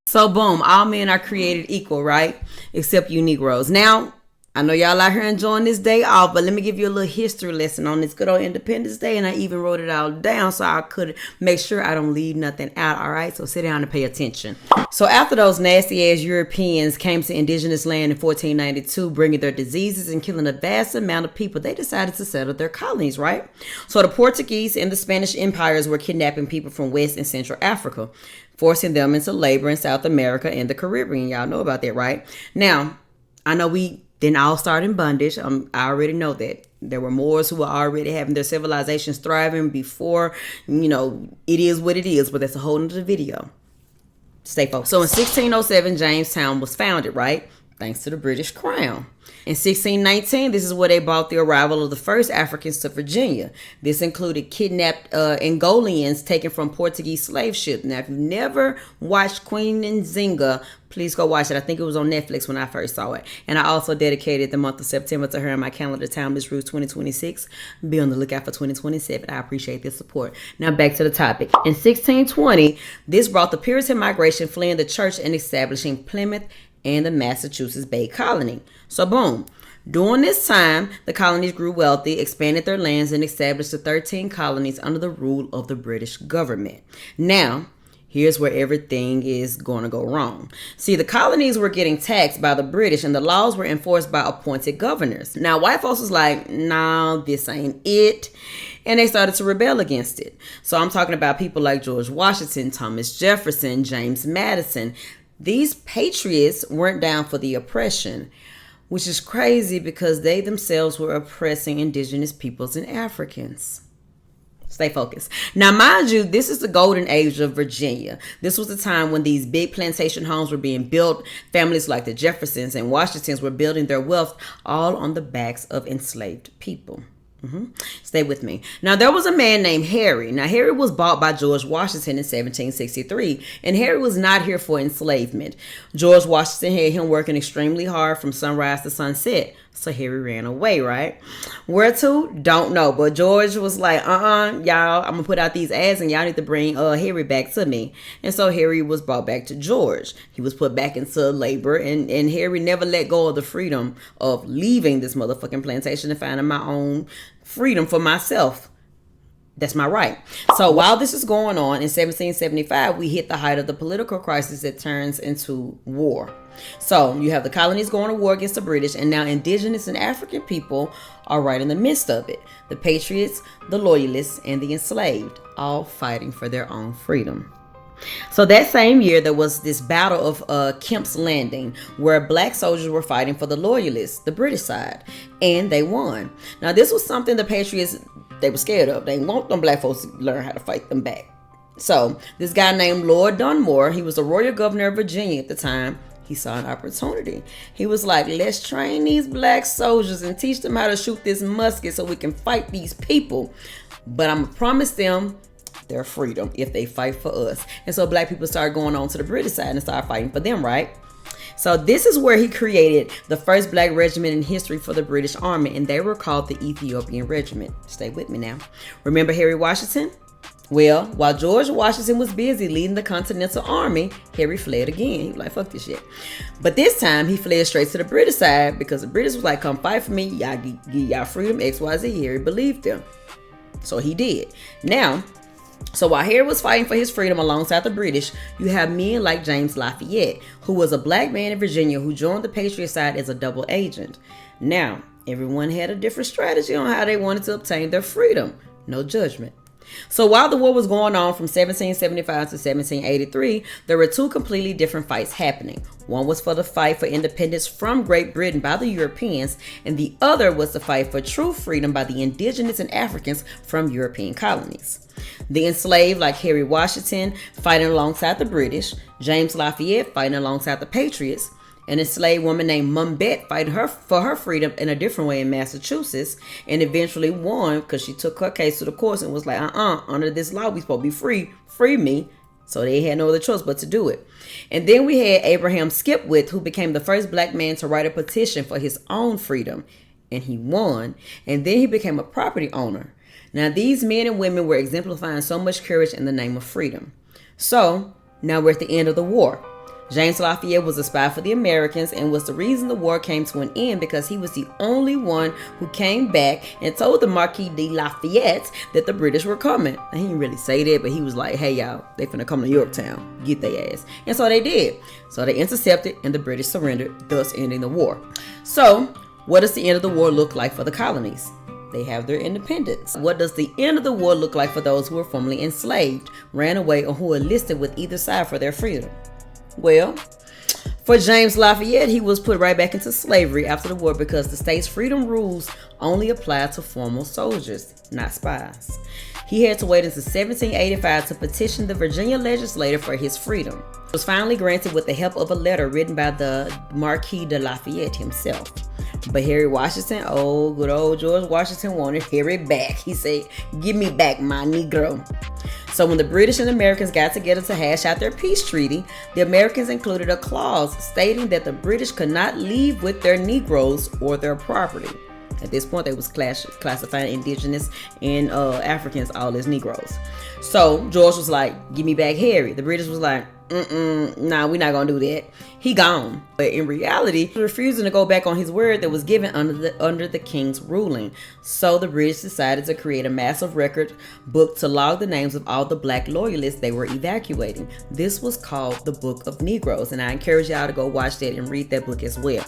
So boom, all men are created equal, right? Except you Negroes. Now, I know y'all out here enjoying this day off, but let me give you a little history lesson on this good old Independence Day. And I even wrote it all down so I could make sure I don't leave nothing out, all right? So sit down and pay attention. So after those nasty-ass Europeans came to indigenous land in 1492, bringing their diseases and killing a vast amount of people, they decided to settle their colonies, right? So the Portuguese and the Spanish empires were kidnapping people from West and Central Africa, forcing them into labor in South America and the Caribbean. Y'all know about that, right? Now, I know we didn't all start in bondage. I already know that. There were Moors who were already having their civilizations thriving before, it is what it is, but that's a whole nother video. Stay focused. So in 1607, Jamestown was founded, right? Thanks to the British Crown. In 1619, this is where they brought the arrival of the first Africans to Virginia. This included kidnapped Angolians taken from Portuguese slave ships. Now, if you've never watched Queen Nzinga, please go watch it. I think it was on Netflix when I first saw it. And I also dedicated the month of September to her in my calendar, Timeless Roots 2026. Be on the lookout for 2027. I appreciate this support. Now back to the topic. In 1620, this brought the Puritan migration, fleeing the church and establishing Plymouth and the Massachusetts Bay Colony. So boom. During this time, the colonies grew wealthy, expanded their lands, and established the 13 colonies under the rule of the British government. Now, here's where everything is going to go wrong. See, the colonies were getting taxed by the British and the laws were enforced by appointed governors. Now, white folks was like, no, this ain't it. And they started to rebel against it. So I'm talking about people like George Washington, Thomas Jefferson, James Madison. These patriots weren't down for the oppression, which is crazy because they themselves were oppressing indigenous peoples and Africans. Stay focused. Now, mind you, this is the golden age of Virginia. This was the time when these big plantation homes were being built. Families like the Jeffersons and Washingtons were building their wealth all on the backs of enslaved people. Stay with me. Now, there was a man named Harry. Now, Harry was bought by George Washington in 1763, and Harry was not here for enslavement. George Washington had him working extremely hard from sunrise to sunset, so Harry ran away, right? Where to? Don't know, but George was like, y'all, I'm gonna put out these ads, and y'all need to bring Harry back to me. And so Harry was brought back to George. He was put back into labor, and Harry never let go of the freedom of leaving this motherfucking plantation and finding my own freedom for myself. That's my right. So while this is going on, in 1775, we hit the height of the political crisis that turns into war. So you have the colonies going to war against the British, and now indigenous and African people are right in the midst of it. The patriots, the loyalists, and the enslaved, all fighting for their own freedom. So that same year, there was this battle of Kemp's Landing, where black soldiers were fighting for the loyalists, the British side, and they won. Now, this was something the patriots, they were scared of. They didn't want them black folks to learn how to fight them back. So this guy named Lord Dunmore, he was the royal governor of Virginia at the time. He saw an opportunity. He was like, let's train these black soldiers and teach them how to shoot this musket so we can fight these people. But I'm going to promise them their freedom if they fight for us. And so black people started going on to the British side and started fighting for them, right? So this is where he created the first black regiment in history for the British Army, and they were called the Ethiopian Regiment. Stay with me now. Remember Harry Washington? Well, while George Washington was busy leading the Continental Army, Harry fled again. He was like, fuck this shit. But this time, he fled straight to the British side because the British was like, come fight for me. Y'all give y'all freedom, XYZ. Harry believed them. So he did. Now, so while Harry was fighting for his freedom alongside the British, you have men like James Lafayette, who was a black man in Virginia who joined the Patriot side as a double agent. Now, everyone had a different strategy on how they wanted to obtain their freedom. No judgment. So while the war was going on from 1775 to 1783, there were two completely different fights happening. One was for the fight for independence from Great Britain by the Europeans, and the other was the fight for true freedom by the indigenous and Africans from European colonies. The enslaved, like Harry Washington, fighting alongside the British, James Lafayette fighting alongside the Patriots, an enslaved woman named Mum Bett fighting for her freedom in a different way in Massachusetts, and eventually won because she took her case to the courts and was like, under this law we supposed to be free me. So they had no other choice but to do it. And then we had Abraham Skipwith, who became the first black man to write a petition for his own freedom, and he won. And then he became a property owner. Now these men and women were exemplifying so much courage in the name of freedom. So now we're at the end of the war. James Lafayette was a spy for the Americans and was the reason the war came to an end, because he was the only one who came back and told the Marquis de Lafayette that the British were coming. He didn't really say that, but he was like, hey y'all, they finna come to Yorktown, get their ass. And so they did. So they intercepted and the British surrendered, thus ending the war. So what does the end of the war look like for the colonies? They have their independence. What does the end of the war look like for those who were formerly enslaved, ran away, or who enlisted with either side for their freedom? Well, for James Lafayette, he was put right back into slavery after the war because the state's freedom rules only applied to former soldiers, not spies. He had to wait until 1785 to petition the Virginia legislature for his freedom. It was finally granted with the help of a letter written by the Marquis de Lafayette himself. But Harry Washington, oh, good old George Washington, wanted Harry back. He said, give me back my Negro. So when the British and Americans got together to hash out their peace treaty, the Americans included a clause stating that the British could not leave with their Negroes or their property. At this point, they was classifying Indigenous and Africans all as Negroes. So George was like, give me back Harry. The British was like, nah, we're not gonna do that. He gone. But in reality, he refusing to go back on his word that was given under the king's ruling. So the British decided to create a massive record book to log the names of all the black loyalists they were evacuating. This was called the Book of Negroes, and I encourage y'all to go watch that and read that book as well.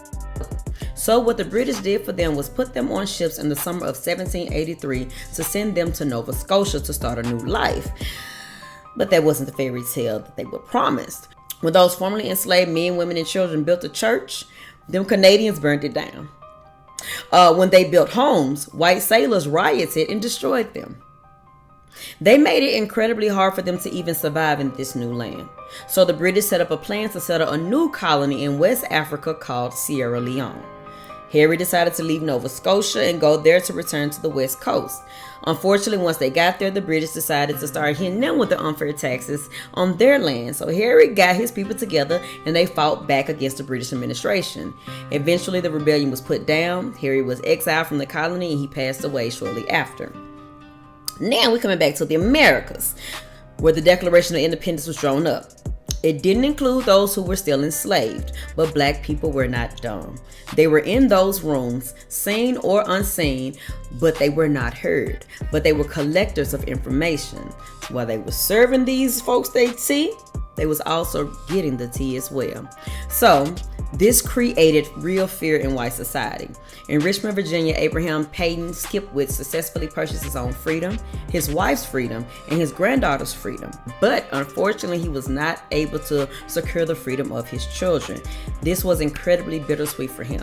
So what the British did for them was put them on ships in the summer of 1783 to send them to Nova Scotia to start a new life. But that wasn't the fairy tale that they were promised. When those formerly enslaved men, women, and children built a church, them Canadians burned it down. When they built homes, white sailors rioted and destroyed them. They made it incredibly hard for them to even survive in this new land. So the British set up a plan to settle a new colony in West Africa called Sierra Leone. Harry decided to leave Nova Scotia and go there to return to the West Coast. Unfortunately, once they got there, the British decided to start hitting them with the unfair taxes on their land. So Harry got his people together and they fought back against the British administration. Eventually, the rebellion was put down. Harry was exiled from the colony and he passed away shortly after. Now we're coming back to the Americas, where the Declaration of Independence was drawn up. It didn't include those who were still enslaved, but black people were not dumb. They were in those rooms, seen or unseen, but they were not heard. But they were collectors of information. While they were serving these folks their tea, they was also getting the tea as well. So this created real fear in white society. In Richmond, Virginia, Abraham Peyton Skipwith successfully purchased his own freedom, his wife's freedom, and his granddaughter's freedom. But unfortunately, he was not able to secure the freedom of his children. This was incredibly bittersweet for him.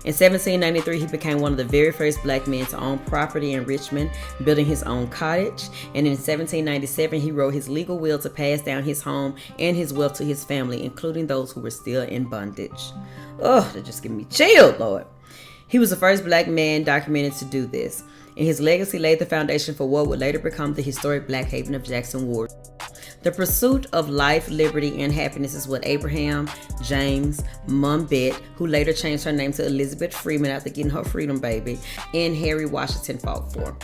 In 1793, he became one of the very first black men to own property in Richmond, building his own cottage. And in 1797, he wrote his legal will to pass down his home and his wealth to his family, including those who were still in bondage. Oh, that just gave me chills, Lord. He was the first black man documented to do this, and his legacy laid the foundation for what would later become the historic Black Haven of Jackson Ward. The pursuit of life, liberty, and happiness is what Abraham, James, Mum Bett, who later changed her name to Elizabeth Freeman after getting her freedom baby, and Harry Washington fought for,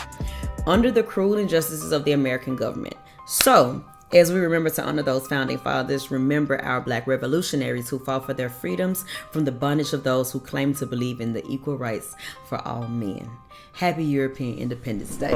under the cruel injustices of the American government. So, as we remember to honor those founding fathers, remember our black revolutionaries who fought for their freedoms from the bondage of those who claim to believe in the equal rights for all men. Happy European Independence Day.